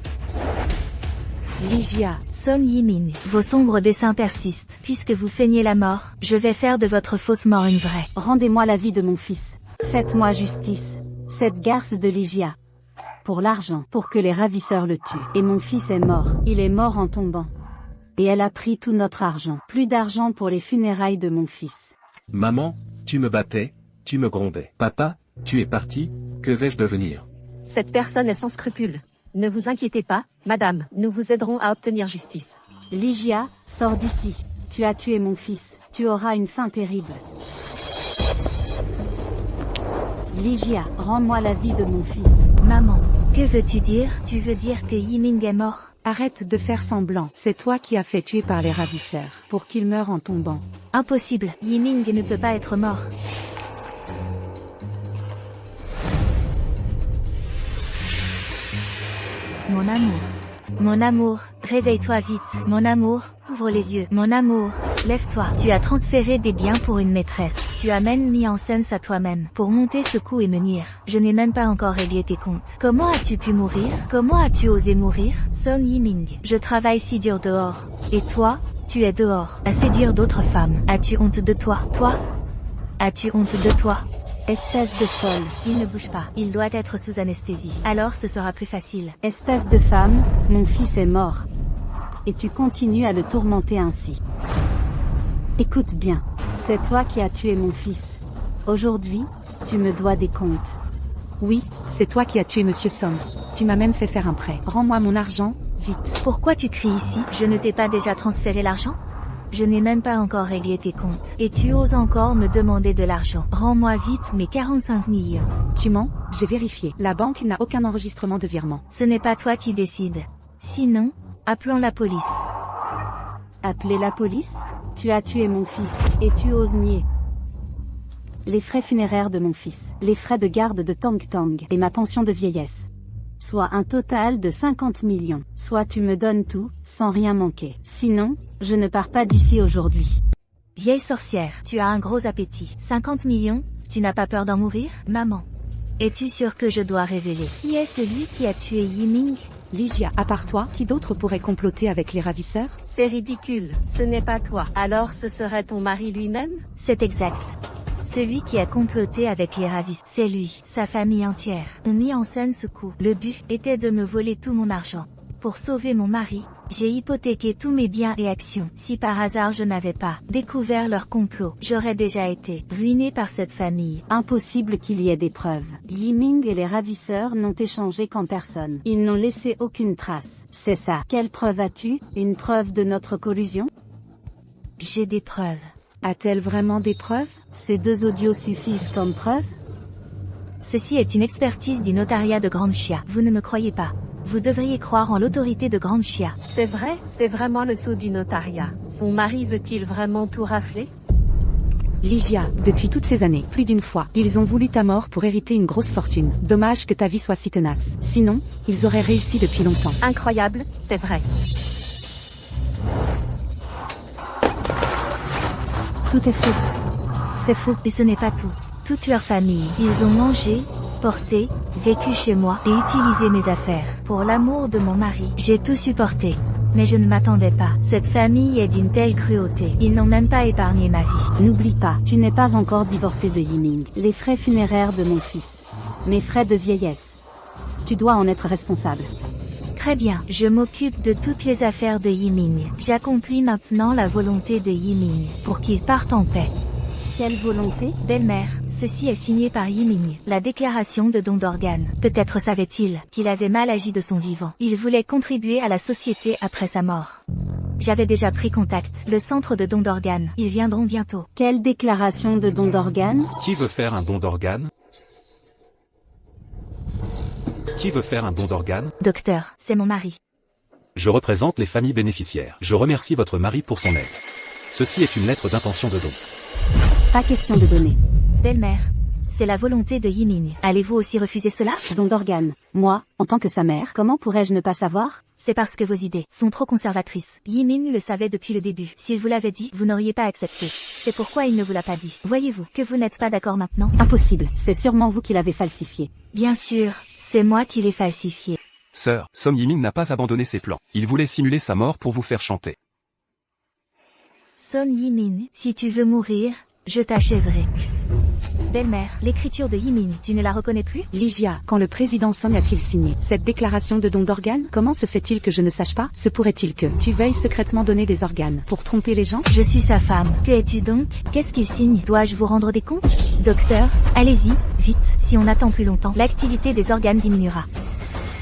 Ligia, Song Yiming, vos sombres desseins persistent. Puisque vous feignez la mort, je vais faire de votre fausse mort une vraie. Rendez-moi la vie de mon fils. Faites-moi justice. Cette garce de Ligia. Pour l'argent, pour que les ravisseurs le tuent. Et mon fils est mort. Il est mort en tombant. Et elle a pris tout notre argent. Plus d'argent pour les funérailles de mon fils. Maman, tu me battais, tu me grondais. Papa, tu es parti, que vais-je devenir? Cette personne est sans scrupules. Ne vous inquiétez pas, madame, nous vous aiderons à obtenir justice. Ligia, sors d'ici. Tu as tué mon fils. Tu auras une fin terrible. Ligia, rends-moi la vie de mon fils. Maman, que veux-tu dire? Tu veux dire que Yiming est mort? arrête de faire semblant. C'est toi qui as fait tuer par les ravisseurs, pour qu'il meure en tombant. Impossible, Yiming ne peut pas être mort. Mon amour, réveille-toi vite. Mon amour, ouvre les yeux. Mon amour, lève-toi. Tu as transféré des biens pour une maîtresse. Tu as même mis en scène ça toi-même. Pour monter ce coup et me nuire. Je n'ai même pas encore réglé tes comptes. Comment as-tu pu mourir? Comment as-tu osé mourir? Song Yiming. Je travaille si dur dehors. Et toi, tu es dehors, à séduire d'autres femmes. As-tu honte de toi? Toi? As-tu honte de toi? Espèce de folle. Il ne bouge pas. Il doit être sous anesthésie. Alors ce sera plus facile. Espèce de femme, mon fils est mort. Et tu continues à le tourmenter ainsi. Écoute bien, c'est toi qui as tué mon fils. Aujourd'hui, tu me dois des comptes. Oui, c'est toi qui as tué Monsieur Song. Tu m'as même fait faire un prêt. Rends-moi mon argent, vite. Pourquoi tu cries ici? Je ne t'ai pas déjà transféré l'argent? Je n'ai même pas encore réglé tes comptes. Et tu oses encore me demander de l'argent. Rends-moi vite mes 45 millions. Tu mens? J'ai vérifié. La banque n'a aucun enregistrement de virement. Ce n'est pas toi qui décides. Sinon, appelons la police. Appeler la police? Tu as tué mon fils, et tu oses nier. Les frais funéraires de mon fils, les frais de garde de Tong Tong, et ma pension de vieillesse. Soit un total de 50 millions. Soit tu me donnes tout, sans rien manquer. Sinon, je ne pars pas d'ici aujourd'hui. Vieille sorcière, tu as un gros appétit. 50 millions? Tu n'as pas peur d'en mourir? Maman. Es-tu sûre que je dois révéler qui est celui qui a tué Yiming? Ligia, à part toi, qui d'autre pourrait comploter avec les ravisseurs? C'est ridicule, ce n'est pas toi. Alors ce serait ton mari lui-même? C'est exact. Celui qui a comploté avec les ravisseurs, c'est lui, sa famille entière, ont mis en scène ce coup. Le but était de me voler tout mon argent. Pour sauver mon mari, j'ai hypothéqué tous mes biens et actions. Si par hasard je n'avais pas découvert leur complot, j'aurais déjà été ruiné par cette famille. Impossible qu'il y ait des preuves. Yiming et les ravisseurs n'ont échangé qu'en personne. Ils n'ont laissé aucune trace. C'est ça. Quelle preuve as-tu? Une preuve de notre collusion? J'ai des preuves. A-t-elle vraiment des preuves? Ces 2 audios suffisent comme preuve? Ceci est une expertise du notariat de Grande Chia. Vous ne me croyez pas. Vous devriez croire en l'autorité de Grande Chia. C'est vrai, c'est vraiment le sceau du notariat. Son mari veut-il vraiment tout rafler? Ligia, depuis toutes ces années, plus d'une fois, ils ont voulu ta mort pour hériter une grosse fortune. Dommage que ta vie soit si tenace. Sinon, ils auraient réussi depuis longtemps. Incroyable, c'est vrai. Tout est faux. C'est faux, et ce n'est pas tout. Toute leur famille, ils ont mangé, porté, vécu chez moi et utilisé mes affaires. Pour l'amour de mon mari, j'ai tout supporté. Mais je ne m'attendais pas. Cette famille est d'une telle cruauté. Ils n'ont même pas épargné ma vie. N'oublie pas, tu n'es pas encore divorcé de Yiming. Les frais funéraires de mon fils. Mes frais de vieillesse. Tu dois en être responsable. Très bien, je m'occupe de toutes les affaires de Yiming. J'accomplis maintenant la volonté de Yiming, pour qu'il parte en paix. Quelle volonté? Belle-mère, ceci est signé par Yiming, la déclaration de don d'organes. Peut-être savait-il qu'il avait mal agi de son vivant. Il voulait contribuer à la société après sa mort. J'avais déjà pris contact. Le centre de don d'organes, ils viendront bientôt. Quelle déclaration de don d'organes? Qui veut faire un don d'organes? Qui veut faire un don d'organes? Docteur, c'est mon mari. Je représente les familles bénéficiaires. Je remercie votre mari pour son aide. Ceci est une lettre d'intention de don. Pas question de donner. Belle-mère, c'est la volonté de Yiming. Allez-vous aussi refuser cela? Don d'organes. Moi, en tant que sa mère, comment pourrais-je ne pas savoir? C'est parce que vos idées sont trop conservatrices. Yiming le savait depuis le début. S'il vous l'avait dit, vous n'auriez pas accepté. C'est pourquoi il ne vous l'a pas dit. Voyez-vous que vous n'êtes pas d'accord maintenant? Impossible. C'est sûrement vous qui l'avez falsifié. Bien sûr, c'est moi qui l'ai falsifié. Sœur, Song Yiming n'a pas abandonné ses plans. Il voulait simuler sa mort pour vous faire chanter. Son Yiming, si tu veux mourir, je t'achèverai. Belle-mère, l'écriture de Yiming, tu ne la reconnais plus? Ligia, quand le président Song a-t-il signé cette déclaration de don d'organes? Comment se fait-il que je ne sache pas? Se pourrait-il que tu veuilles secrètement donner des organes pour tromper les gens? Je suis sa femme. Que es-tu donc? Qu'est-ce qu'il signe? Dois-je vous rendre des comptes? Docteur, allez-y, vite. Si on attend plus longtemps, l'activité des organes diminuera.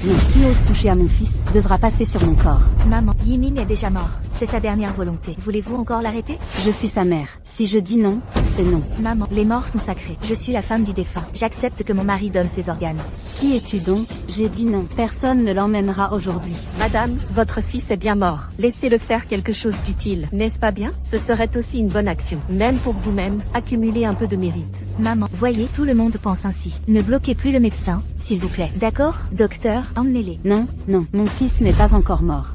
Non, qui ose toucher à mon fils, devra passer sur mon corps. Maman, Yiming est déjà mort. C'est sa dernière volonté. Voulez-vous encore l'arrêter? Je suis sa mère. Si je dis non, c'est non. Maman, les morts sont sacrés. Je suis la femme du défunt. J'accepte que mon mari donne ses organes. Qui es-tu donc? J'ai dit non. Personne ne l'emmènera aujourd'hui. Madame, votre fils est bien mort. Laissez-le faire quelque chose d'utile, n'est-ce pas bien? Ce serait aussi une bonne action. Même pour vous-même, accumuler un peu de mérite. Maman, voyez, tout le monde pense ainsi. Ne bloquez plus le médecin, s'il vous plaît. D'accord? Docteur, emmenez-les. Non, non, mon fils n'est pas encore mort.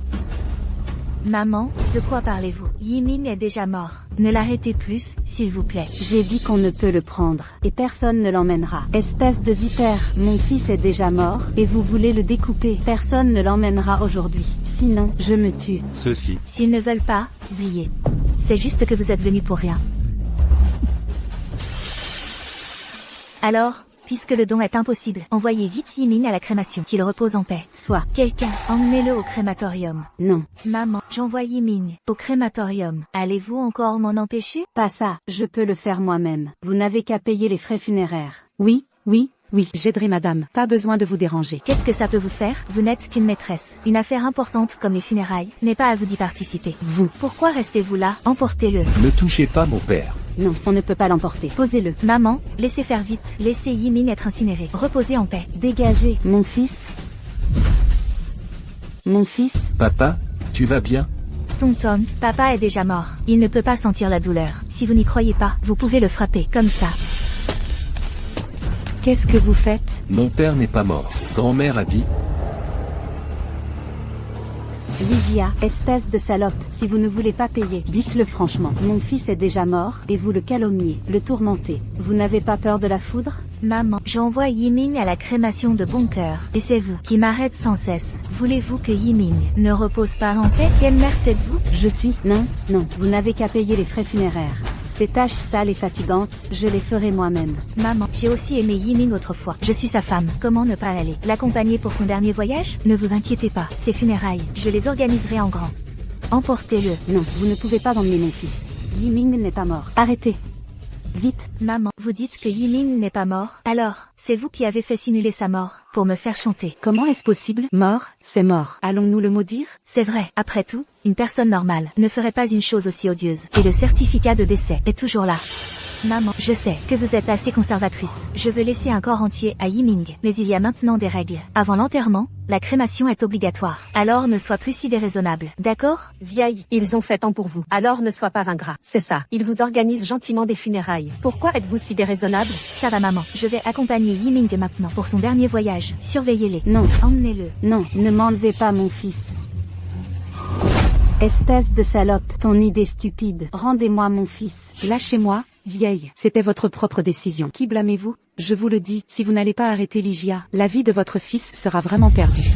Maman, de quoi parlez-vous? Yiming est déjà mort. Ne l'arrêtez plus, s'il vous plaît. J'ai dit qu'on ne peut le prendre, et personne ne l'emmènera. Espèce de vipère, mon fils est déjà mort, et vous voulez le découper. Personne ne l'emmènera aujourd'hui. Sinon, je me tue. Ceci. S'ils ne veulent pas, oubliez. C'est juste que vous êtes venus pour rien. Alors, puisque le don est impossible, envoyez vite Yiming à la crémation, qu'il repose en paix. Soit. Quelqu'un, emmenez-le au crématorium. Non. Maman, j'envoie Yiming au crématorium. Allez-vous encore m'en empêcher? Pas ça, je peux le faire moi-même. Vous n'avez qu'à payer les frais funéraires. Oui, oui, oui, j'aiderai madame. Pas besoin de vous déranger. Qu'est-ce que ça peut vous faire? Vous n'êtes qu'une maîtresse. Une affaire importante comme les funérailles n'est pas à vous d'y participer. Vous. Pourquoi restez-vous là? Emportez-le. Ne touchez pas mon père. Non, on ne peut pas l'emporter. Posez-le. Maman, laissez faire vite. Laissez Yiming être incinéré. Reposez en paix. Dégagez. Mon fils. Mon fils. Papa, tu vas bien? Tonton, papa est déjà mort. Il ne peut pas sentir la douleur. Si vous n'y croyez pas, vous pouvez le frapper, comme ça. Qu'est-ce que vous faites? Mon père n'est pas mort. Grand-mère a dit. Ligia, espèce de salope, si vous ne voulez pas payer, dites-le franchement. Mon fils est déjà mort, et vous le calomniez, le tourmentez. Vous n'avez pas peur de la foudre? Maman, j'envoie Yiming à la crémation de bon cœur. Et c'est vous qui m'arrête sans cesse. Voulez-vous que Yiming ne repose pas en paix? Quelle mère faites-vous? Je suis... Non, non, vous n'avez qu'à payer les frais funéraires. Ces tâches sales et fatigantes, je les ferai moi-même. Maman, j'ai aussi aimé Yiming autrefois. Je suis sa femme. Comment ne pas aller l'accompagner pour son dernier voyage? Ne vous inquiétez pas, ses funérailles, je les organiserai en grand. Emportez-le. Non, vous ne pouvez pas emmener mon fils. Yiming n'est pas mort. Arrêtez. Vite. Maman, vous dites que Yiming n'est pas mort. Alors, c'est vous qui avez fait simuler sa mort, pour me faire chanter. Comment est-ce possible? Mort, c'est mort. Allons-nous le maudire? C'est vrai. Après tout, une personne normale ne ferait pas une chose aussi odieuse. Et le certificat de décès est toujours là. Maman, je sais que vous êtes assez conservatrice. Je veux laisser un corps entier à Yiming, mais il y a maintenant des règles. Avant l'enterrement, la crémation est obligatoire. Alors ne sois plus si déraisonnable, d'accord? Vieille, ils ont fait tant pour vous. Alors ne sois pas ingrat. C'est ça. Ils vous organisent gentiment des funérailles. Pourquoi êtes-vous si déraisonnable? Ça va maman, je vais accompagner Yiming maintenant pour son dernier voyage. Surveillez-les. Non, Emmenez-le. non, ne m'enlevez pas mon fils. Espèce de salope, ton idée stupide. Rendez-moi mon fils. Lâchez-moi, vieille. C'était votre propre décision. Qui blâmez-vous? Je vous le dis, si vous n'allez pas arrêter Ligia, la vie de votre fils sera vraiment perdue.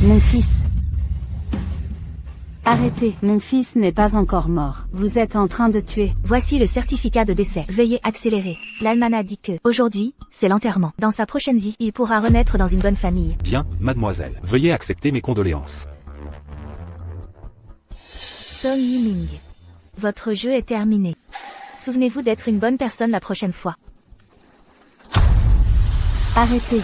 Mon fils. Arrêtez, mon fils n'est pas encore mort. Vous êtes en train de tuer. Voici le certificat de décès. Veuillez accélérer. L'almanach dit que, aujourd'hui, c'est l'enterrement. Dans sa prochaine vie, il pourra renaître dans une bonne famille. Bien, mademoiselle. Veuillez accepter mes condoléances. Song Yiming. Votre jeu est terminé. Souvenez-vous d'être une bonne personne la prochaine fois. Arrêtez.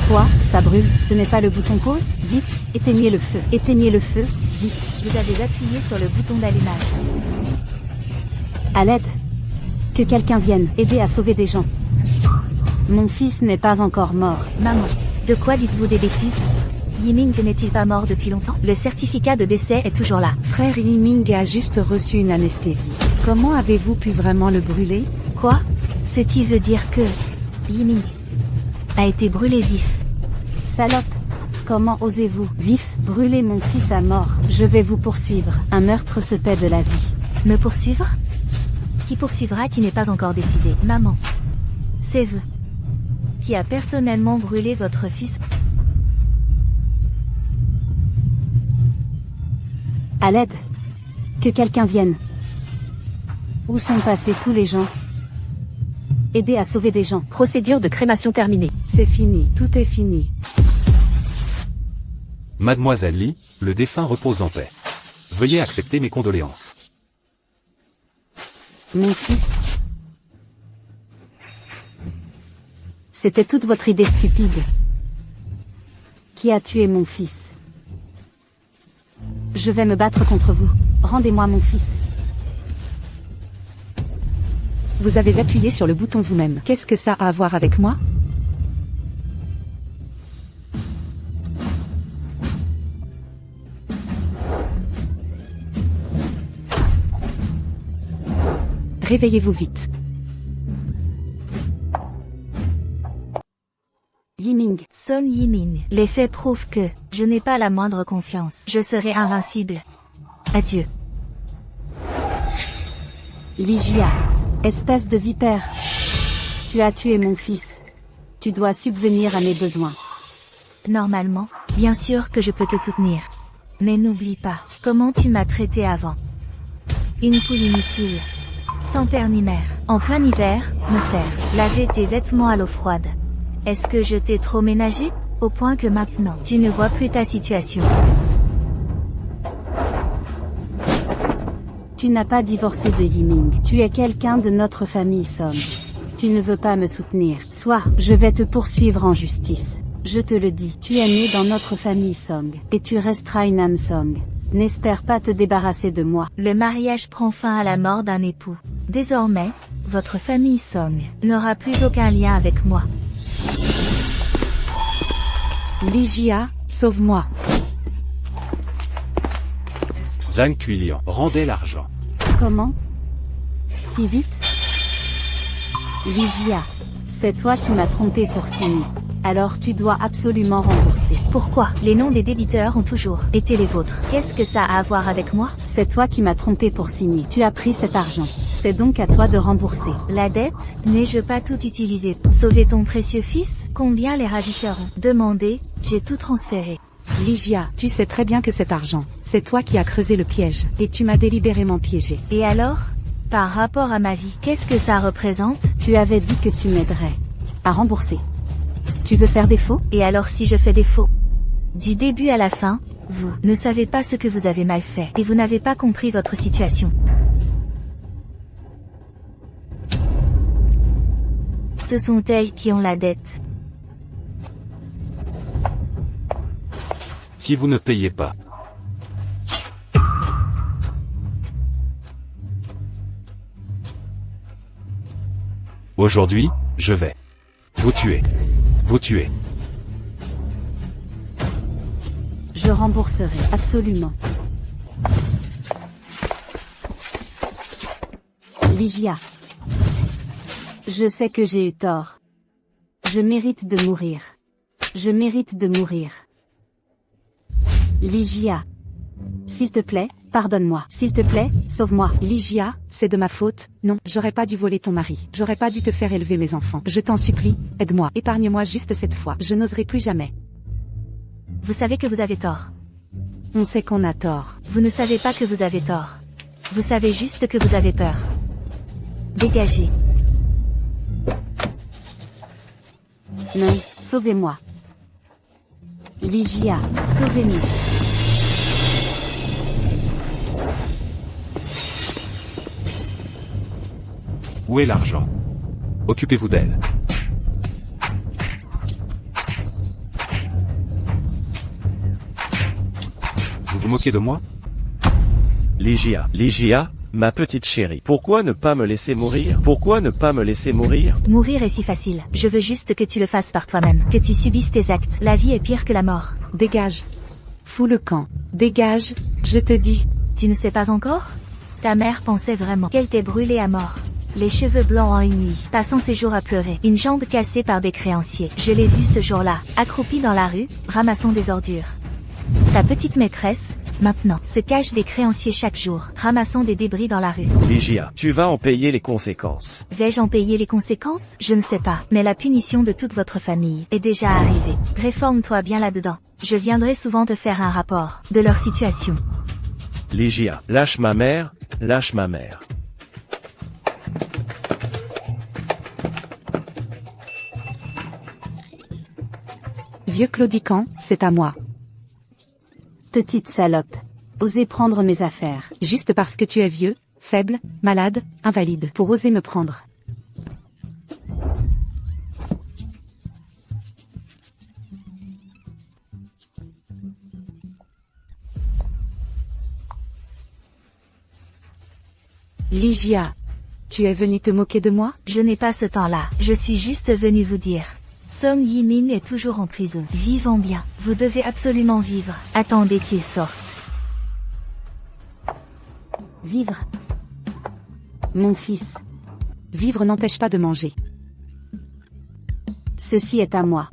Quoi? Ça brûle? Ce n'est pas le bouton pause? Vite, éteignez le feu. Éteignez le feu, vite. Vous avez appuyé sur le bouton d'allumage. À l'aide. Que quelqu'un vienne aider à sauver des gens. Mon fils n'est pas encore mort. Maman, de quoi dites-vous des bêtises? Yiming n'est-il pas mort depuis longtemps? Le certificat de décès est toujours là. Frère Yiming a juste reçu une anesthésie. Comment avez-vous pu vraiment le brûler? Quoi? Ce qui veut dire que Yiming a été brûlé vif. Salope. Comment osez-vous, vif, brûler mon fils à mort? Je vais vous poursuivre. Un meurtre se paie de la vie. Me poursuivre? Qui poursuivra qui n'est pas encore décidé? Maman. C'est vous qui a personnellement brûlé votre fils. À l'aide. Que quelqu'un vienne. Où sont passés tous les gens? Aider à sauver des gens. Procédure de crémation terminée. C'est fini, tout est fini. Mademoiselle Lee, le défunt repose en paix. Veuillez accepter mes condoléances. Mon fils. C'était toute votre idée stupide. Qui a tué mon fils? Je vais me battre contre vous. Rendez-moi mon fils. Vous avez appuyé sur le bouton vous-même. Qu'est-ce que ça a à voir avec moi? Réveillez-vous vite. Yiming. Song Yiming. Les faits prouvent que je n'ai pas la moindre confiance. Je serai invincible. Adieu. Ligia. Espèce de vipère. Tu as tué mon fils. Tu dois subvenir à mes besoins. Normalement, bien sûr que je peux te soutenir. Mais n'oublie pas comment tu m'as traité avant. Une poule inutile. Sans père ni mère. En plein hiver, me faire laver tes vêtements à l'eau froide. Est-ce que je t'ai trop ménagé? Au point que maintenant, tu ne vois plus ta situation. Tu n'as pas divorcé de Yiming. Tu es quelqu'un de notre famille Song. Tu ne veux pas me soutenir. Soit, je vais te poursuivre en justice. Je te le dis. Tu es né dans notre famille Song. Et tu resteras une âme Song. N'espère pas te débarrasser de moi. Le mariage prend fin à la mort d'un époux. Désormais, votre famille Song n'aura plus aucun lien avec moi. Ligia, sauve-moi. Zhang Quilian, rendez l'argent. Comment? Si vite? Ligia. C'est toi qui m'as trompé pour signer. Alors tu dois absolument rembourser. Pourquoi? Les noms des débiteurs ont toujours été les vôtres. Qu'est-ce que ça a à voir avec moi? C'est toi qui m'as trompé pour signer. Tu as pris cet argent. C'est donc à toi de rembourser. La dette? N'ai-je pas tout utilisé? Sauver ton précieux fils? Combien les ravisseurs ont demandé? J'ai tout transféré. Ligia, tu sais très bien que cet argent, c'est toi qui as creusé le piège, et tu m'as délibérément piégé. Et alors? Par rapport à ma vie, qu'est-ce que ça représente? Tu avais dit que tu m'aiderais à rembourser. Tu veux faire défaut? Et alors si je fais défaut? Du début à la fin, vous ne savez pas ce que vous avez mal fait, et vous n'avez pas compris votre situation. Ce sont elles qui ont la dette. Si vous ne payez pas, Aujourd'hui, je vais vous tuer. Vous tuer. Je rembourserai, absolument. Lygia. Je sais que j'ai eu tort. Je mérite de mourir. Je mérite de mourir. Lygia. S'il te plaît, pardonne-moi. S'il te plaît, sauve-moi. Lygia, c'est de ma faute. Non, j'aurais pas dû voler ton mari. J'aurais pas dû te faire élever mes enfants. Je t'en supplie, aide-moi. Épargne-moi juste cette fois. Je n'oserai plus jamais. Vous savez que vous avez tort. On sait qu'on a tort. Vous ne savez pas que vous avez tort. Vous savez juste que vous avez peur. Dégagez. Non, sauvez-moi. Lygia, sauvez-nous. Où est l'argent? Occupez-vous d'elle. Vous vous moquez de moi? Lygia, ma petite chérie, pourquoi ne pas me laisser mourir? Pourquoi ne pas me laisser mourir? Mourir est si facile. Je veux juste que tu le fasses par toi-même. Que tu subisses tes actes. La vie est pire que la mort. Dégage. Fous le camp. Dégage, je te dis. Tu ne sais pas encore? Ta mère pensait vraiment qu'elle t'ait brûlé à mort. Les cheveux blancs en une nuit, passant ses jours à pleurer, une jambe cassée par des créanciers. Je l'ai vue ce jour-là, accroupie dans la rue, ramassant des ordures. Ta petite maîtresse, maintenant, se cache des créanciers chaque jour, ramassant des débris dans la rue. Lygia, tu vas en payer les conséquences. Vais-je en payer les conséquences? Je ne sais pas, mais la punition de toute votre famille est déjà arrivée. Réforme-toi bien là-dedans. Je viendrai souvent te faire un rapport de leur situation. Lygia, lâche ma mère, lâche ma mère. Vieux claudiquant, c'est à moi. Petite salope. Osez prendre mes affaires. Juste parce que tu es vieux, faible, malade, invalide, pour oser me prendre. Lygia, tu es venu te moquer de moi? Je n'ai pas ce temps-là. Je suis juste venu vous dire. Song Yi-min est toujours en prison. Vivons bien. Vous devez absolument vivre. Attendez qu'il sorte. Vivre. Mon fils. Vivre n'empêche pas de manger. Ceci est à moi.